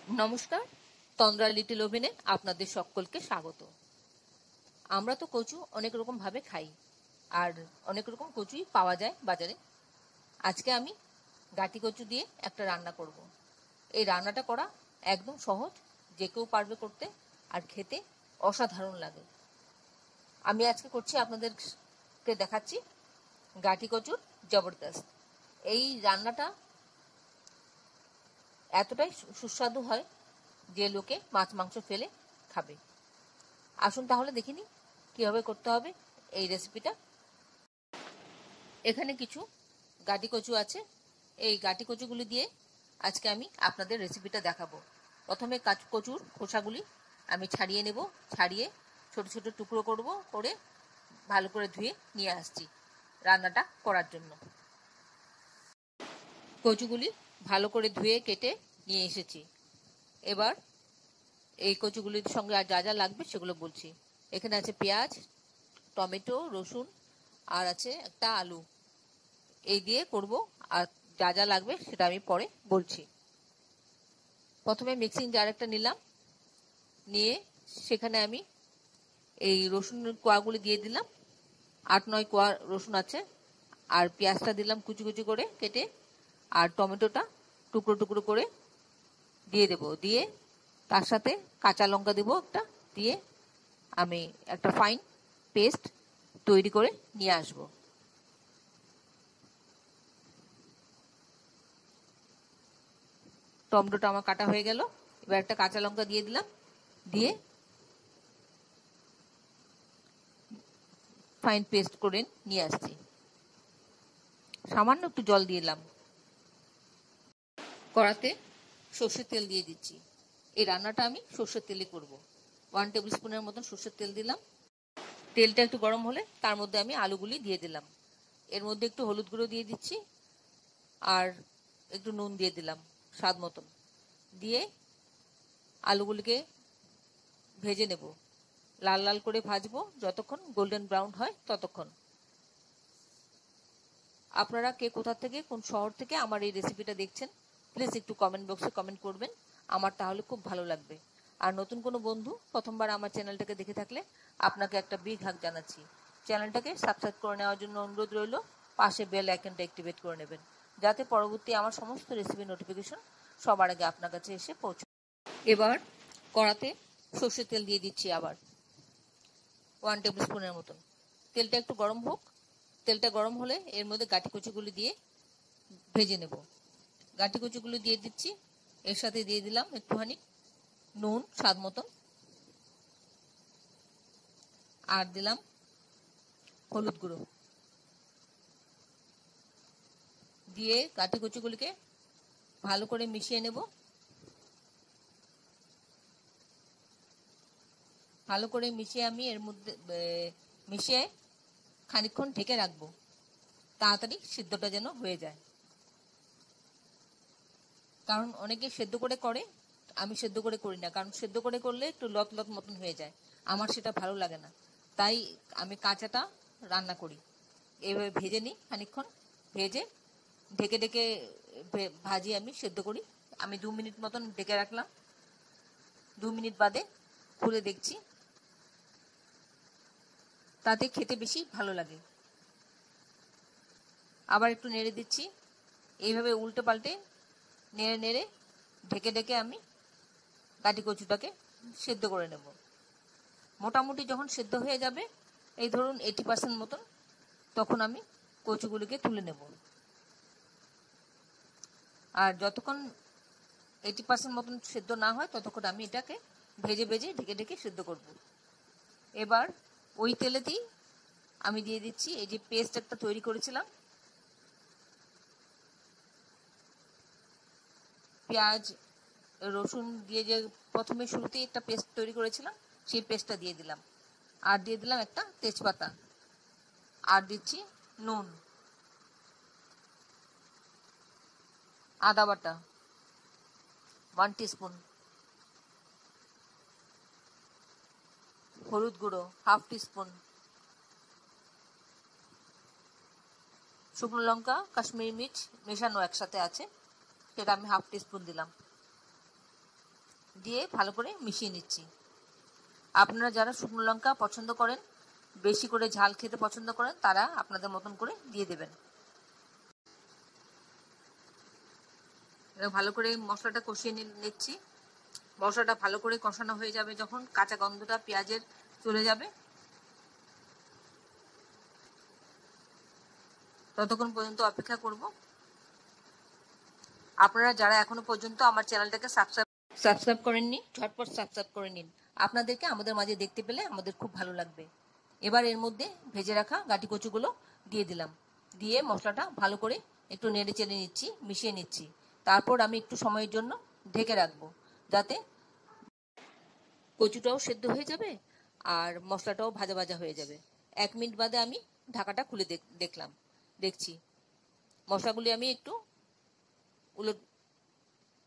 নমস্কার, তন্দ্রা লিটল ওভেনে আপনাদের সকলকে স্বাগত। আমরা তো কচু অনেক রকম ভাবে খাই, আর অনেক রকম কচুই পাওয়া যায় বাজারে। আজকে আমি গাটি কচু দিয়ে একটা রান্না করব। এই রান্নাটা করা একদম সহজ, যে কেউ পারবে করতে, আর খেতে অসাধারণ লাগে। আমি আজকে করছি, আপনাদেরকে দেখাচ্ছি গাটি কচুর জবরদস্ত। এই রান্নাটা এতটাই সুস্বাদু হয় যে লোকে মাছ মাংস ফেলে খাবে। আসুন তাহলে দেখিনি কিভাবে করতে হবে এই রেসিপিটা। এখানে কিছু গাটি কচু আছে। এই গাটি কচুগুলি দিয়ে আজকে আমি আপনাদের রেসিপিটা দেখাবো। প্রথমে কচুর খোসাগুলি আমি ছাড়িয়ে নেব। ছাড়িয়ে ছোট ছোট টুকরো করব, করে ভালো করে ধুয়ে নিয়ে আসছি রান্নাটা করার জন্য। কচুগুলি ভালো করে ধুয়ে কেটে নিয়ে এসেছি। এবার এই কচুগুলির সঙ্গে আর যা যা লাগবে সেগুলো বলছি। এখানে আছে পেঁয়াজ, টমেটো, রসুন, আর আছে একটা আলু। এই দিয়ে করব, আর যা যা লাগবে সেটা আমি পরে বলছি। প্রথমে মিক্সিং জার একটা নিলাম, নিয়ে সেখানে আমি এই রসুনের কোয়াগুলি দিয়ে দিলাম। 8-9 কোয়া রসুন আছে। আর পেঁয়াজটা দিলাম কুচি কুচি করে কেটে, আর টমেটোটা টুকরো টুকরো করে দিয়ে দেব। দিয়ে তার সাথে কাঁচা লঙ্কা দেবো একটা, দিয়ে আমি একটা ফাইন পেস্ট তৈরি করে নিয়ে আসব। টমেটোটা আমার কাটা হয়ে গেল। এবার একটা কাঁচা লঙ্কা দিয়ে দিলাম, দিয়ে ফাইন পেস্ট করে নিয়ে আসছি। সামান্য একটু জল দিয়ে দিলাম। কড়াতে সর্ষের তেল দিয়ে দিচ্ছি। এই রান্নাটা আমি সর্ষের তেলে করব। 1 টেবিল স্পুনের মতন সর্ষের তেল দিলাম। তেলটা একটু গরম হলে তার মধ্যে আমি আলুগুলি দিয়ে দিলাম। এর মধ্যে একটু হলুদ গুঁড়ো দিয়ে দিচ্ছি, আর একটু নুন দিয়ে দিলাম স্বাদ মতন। দিয়ে আলুগুলিকে ভেজে নেব। লাল লাল করে ভাজবো, যতক্ষণ গোল্ডেন ব্রাউন হয় ততক্ষণ। আপনারা কে কোথা থেকে, কোন শহর থেকে আমার এই রেসিপিটা দেখছেন, প্লিজ একটু কমেন্ট বক্সে কমেন্ট করবেন। আমার তাহলে খুব ভালো লাগবে। আর নতুন কোনো বন্ধু প্রথমবার আমার চ্যানেলটাকে দেখে থাকলে আপনাকে একটা বিগ হাগ জানাচ্ছি। চ্যানেলটাকে সাবস্ক্রাইব করে নেওয়ার জন্য অনুরোধ রইল। পাশে বেল আইকনটা অ্যাক্টিভেট করে নেবেন, যাতে পরবর্তী আমার সমস্ত রেসিপি নোটিফিকেশন সবার আগে আপনার কাছে এসে পৌঁছে। এবার কড়াতে সর্ষের তেল দিয়ে দিচ্ছি আবার 1 টেবিল স্পুনের মতন। তেলটা একটু গরম হোক। তেলটা গরম হলে এর মধ্যে গাঁটি কচুগুলি দিয়ে ভেজে নেব। গাঁটি কচুগুলি দিয়ে দিচ্ছি। এর সাথে দিয়ে দিলাম একটুখানি নুন স্বাদ মতন, আর দিলাম হলুদ গুঁড়ো। দিয়ে গাঁটি কচুগুলিকে ভালো করে মিশিয়ে নেব। ভালো করে মিশিয়ে আমি এর মধ্যে মিশিয়ে খানিকক্ষণ ঢেকে রাখবো, তাড়াতাড়ি সিদ্ধটা যেন হয়ে যায়। কারণ অনেকে সেদ্ধ করে করে, আমি সেদ্ধ করে করি না। কারণ সেদ্ধ করে করলে একটু লত লত মতন হয়ে যায়, আমার সেটা ভালো লাগে না। তাই আমি কাঁচাটা রান্না করি। এইভাবে ভেজে নিই খানিকক্ষণ, ভেজে ঢেকে ঢেকে ভাজি আমি সেদ্ধ করি। আমি 2 মিনিট মতন ঢেকে রাখলাম। 2 মিনিট বাদে খুলে দেখছি, তাতে খেতে বেশি ভালো লাগে। আবার একটু নেড়ে দিচ্ছি। এইভাবে উল্টে পাল্টে নেড়ে নেড়ে ঢেকে ঢেকে আমি গাঁটি কচুটাকে সেদ্ধ করে নেব। মোটামুটি যখন সেদ্ধ হয়ে যাবে, এই ধরুন 80% মতন, তখন আমি কচুগুলিকে তুলে নেব। আর যতক্ষণ 80% মতন সেদ্ধ না হয় ততক্ষণ আমি এটাকে ভেজে ভেজে ঢেকে ঢেকে সেদ্ধ করব। এবার ওই তেলেতেই আমি দিয়ে দিচ্ছি এই যে পেস্ট একটা তৈরি করেছিলাম, পেঁয়াজ রসুন দিয়ে যে প্রথমে শুরুতেই একটা পেস্ট তৈরি করেছিলাম, সেই পেস্টটা দিয়ে দিলাম। আর দিয়ে দিলাম একটা তেজপাতা, আর দিচ্ছি নুন, আদা বাটা 1 টিস্পুন, হলুদ গুঁড়ো 1/2 টিস্পুন, শুকনো লঙ্কা কাশ্মীরি মির্চ মেশানো একসাথে আছে, সেটা আমি 1/2 টিস্পুন দিলাম। দিয়ে ভালো করে মিশিয়ে নিচ্ছি। আপনারা যারা শুকনো লঙ্কা পছন্দ করেন, বেশি করে ঝাল খেতে পছন্দ করেন, তারা আপনাদের মতন করে দিয়ে দেবেন। ভালো করে মশলাটা কষিয়ে নিচ্ছি। মশলাটা ভালো করে কষানো হয়ে যাবে যখন, কাঁচা গন্ধটা পেঁয়াজের চলে যাবে, ততক্ষণ পর্যন্ত অপেক্ষা করব। আপনারা যারা এখনো পর্যন্ত আমার চ্যানেলটাকে সাবস্ক্রাইব করেননি, ঝটপট সাবস্ক্রাইব করে নিন। আপনাদেরকে আমাদের মাঝে দেখতে পেলে আমাদের খুব ভালো লাগবে। এবার এর মধ্যে ভেজে রাখা গাঁটি কচুগুলো দিয়ে দিলাম। দিয়ে মশলাটা ভালো করে একটু নেড়ে চেড়ে নিচ্ছি, মিশিয়ে নিচ্ছি। তারপর আমি একটু সময়ের জন্য ঢেকে রাখবো, যাতে কচুটাও সেদ্ধ হয়ে যাবে আর মশলাটাও ভাজা ভাজা হয়ে যাবে। 1 মিনিট বাদে আমি ঢাকাটা খুলে দেখছি মশলাগুলি আমি একটু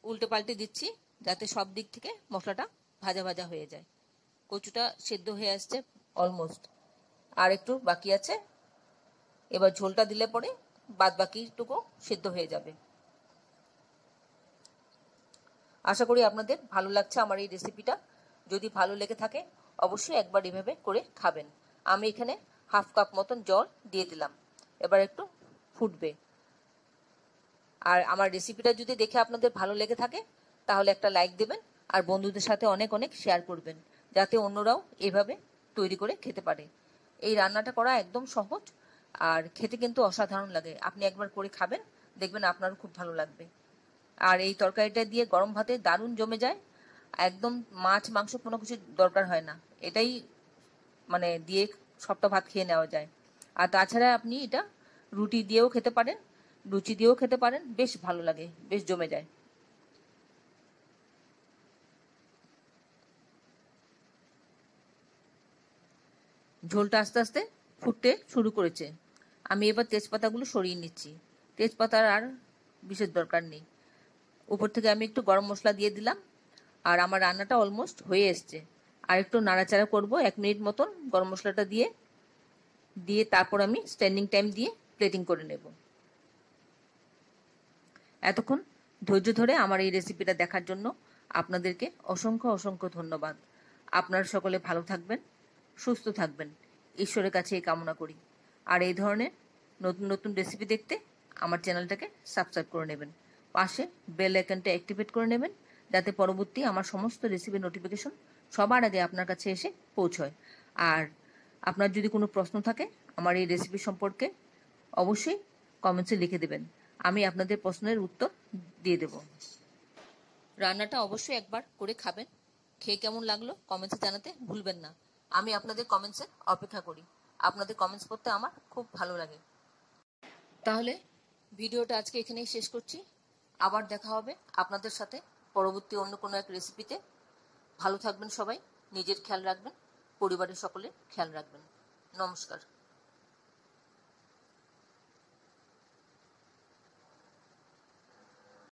উল্টে পাল্টে দিচ্ছি, যাতে সব দিক থেকে মশলাটা ভাজা ভাজা হয়ে যায়। কচুটা সেদ্ধ হয়ে আসছে অলমোস্ট, আর একটু বাকি আছে। এবার ঝোলটা দিলে পরে বাদ বাকিটুকু সেদ্ধ হয়ে যাবে। আশা করি আপনাদের ভালো লাগছে আমার এই রেসিপিটা। যদি ভালো লেগে থাকে অবশ্যই একবার এভাবে করে খাবেন। আমি এখানে 1/2 কাপ মতন জল দিয়ে দিলাম। এবার একটু ফুটবে। আর আমার রেসিপিটা যদি দেখে আপনাদের ভালো লেগে থাকে তাহলে একটা লাইক দেবেন, আর বন্ধুদের সাথে অনেক অনেক শেয়ার করবেন, যাতে অন্যরাও এভাবে তৈরি করে খেতে পারে। এই রান্নাটা করা একদম সহজ, আর খেতে কিন্তু অসাধারণ লাগে। আপনি একবার করে খাবেন, দেখবেন আপনারও খুব ভালো লাগবে। আর এই তরকারিটা দিয়ে গরম ভাতে দারুণ জমে যায়। একদম মাছ মাংস কোনো কিছু দরকার হয় না, এটাই মানে দিয়ে সবটা ভাত খেয়ে নেওয়া যায়। আর তাছাড়া আপনি এটা রুটি দিয়েও খেতে পারেন, লুচি দিয়েও খেতে পারেন, বেশ ভালো লাগে, বেশ জমে যায়। ঝোলটা আস্তে আস্তে ফুটতে শুরু করেছে। আমি এবার তেজপাতাগুলো সরিয়ে নিচ্ছি। তেজপাতার আর বিশেষ দরকার নেই। উপর থেকে আমি একটু গরম মশলা দিয়ে দিলাম। আর আমার রান্নাটা অলমোস্ট হয়ে এসছে। আর একটু নাড়াচাড়া করব 1 মিনিট মতন গরম মশলাটা দিয়ে তারপর আমি স্ট্যান্ডিং টাইম দিয়ে প্লেটিং করে নেব। এতক্ষণ ধৈর্য ধরে আমার এই রেসিপিটা দেখার জন্য আপনাদেরকে অসংখ্য অসংখ্য ধন্যবাদ। আপনারা সকলে ভালো থাকবেন, সুস্থ থাকবেন, ঈশ্বরের কাছে এই কামনা করি। আর এই ধরনের নতুন নতুন রেসিপি দেখতে আমার চ্যানেলটাকে সাবস্ক্রাইব করে নেবেন। পাশে বেল আইকনটা অ্যাক্টিভেট করে নেবেন, যাতে পরবর্তী আমার সমস্ত রেসিপি নোটিফিকেশন সবার আগে আপনার কাছে এসে পৌঁছয়। আর আপনার যদি কোনো প্রশ্ন থাকে আমার এই রেসিপি সম্পর্কে, অবশ্যই কমেন্টসে লিখে দেবেন। আমি আপনাদের প্রশ্নের উত্তর দিয়ে দেব। রান্নাটা অবশ্যই একবার করে খাবেন। খেয়ে কেমন লাগলো কমেন্টসে জানাতে ভুলবেন না। আমি আপনাদের কমেন্টসের অপেক্ষা করি। আপনাদের কমেন্টস করতে আমার খুব ভালো লাগে। তাহলে ভিডিওটা আজকে এখানেই শেষ করছি। আবার দেখা হবে আপনাদের সাথে পরবর্তী অন্য কোনো এক রেসিপিতে। ভালো থাকবেন সবাই, নিজের খেয়াল রাখবেন, পরিবারের সকলের খেয়াল রাখবেন। নমস্কার।